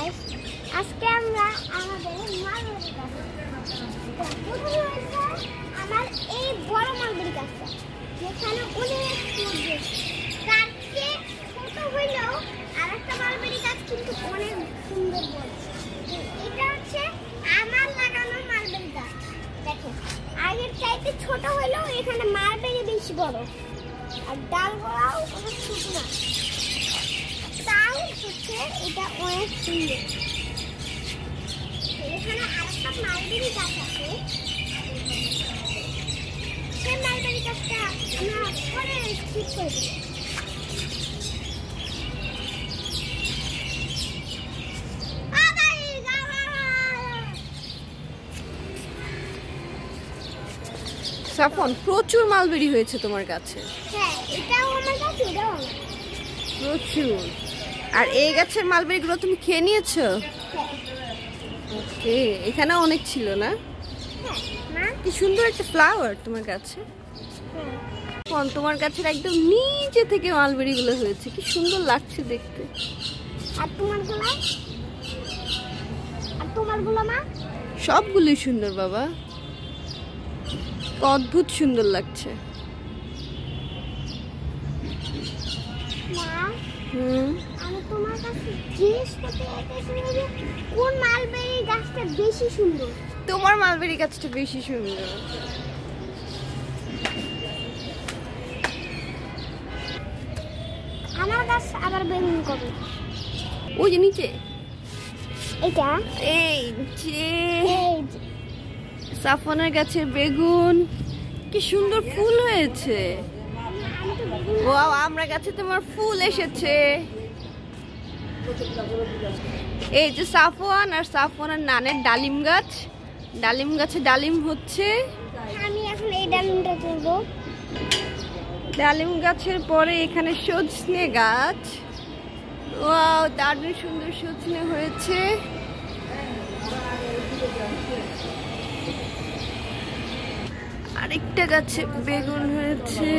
Guys, আজকে আমরা আমাদের মালবেরি গাছে আমার এই বড় মালবেরি গাছটা যেখানে অনেক ফুল ধরেছে। তার চেয়ে ছোট হইলেও আর একটা মালবেরি গাছ কিন্তু অনেক সুন্দর বড়। এটা হচ্ছে আমার লাগানো মালবেরি গাছ। দেখো, আগের চাইতে ছোট হইলেও এখানে মালবেরি বেশি বড়, আর ডালগুলাও কোনো ছোট না। তাও হচ্ছে এটা অনেক সুন্দর। এখানে আরেকটা মালবেরি গাছ আছে, সেই মালবেরি গাছটা আমরা পরে ঠিক করে দেব। সাফন, প্রচুর মালবেরি হয়েছে তোমার কাছে। হ্যাঁ, এটাও আমার কাছে, এটাও আমার প্রচুর। আর এই গাছের মালবেরি গুলো তুমি খেয়ে নিয়েছো? ওকে, এখানে অনেক ছিল না? কি সুন্দর একটা ফ্লাওয়ার তোমার কাছে। তোমার গাছের একদম নিচে থেকে মালবেরি গুলো হয়েছে, কি সুন্দর লাগছে দেখতে। আর তোমার গুলো? আর তোমার গুলো মা? সবগুলোই সুন্দর বাবা, অদ্ভুত সুন্দর লাগছে। আমি তোমার কাছে জিজ্ঞেস করতে চাইছিলাম যে কোন মালবেরি গাছটা বেশি সুন্দর? তোমার মালবেরি গাছটা বেশি সুন্দর। আমার গাছ আবার বেগুন কবে? ওই যে নিচে, এটা এই যে সাফনের গাছের বেগুন, কি সুন্দর ফুল হয়েছে। ওয়াও, আমরা গাছে তোমার ফুল এসেছে। এই যে সাফওয়ান আর সাফওয়ানের নানের ডালিম গাছ, ডালিম গাছে ডালিম হচ্ছে। আমি এখন এই ডালিমটা তুলবো। ডালিম গাছের পরে এখানে সজনে গাছ। ওয়াও, দারুণ সুন্দর সজনে হয়েছে। আরেকটা গাছে বেগুন হয়েছে।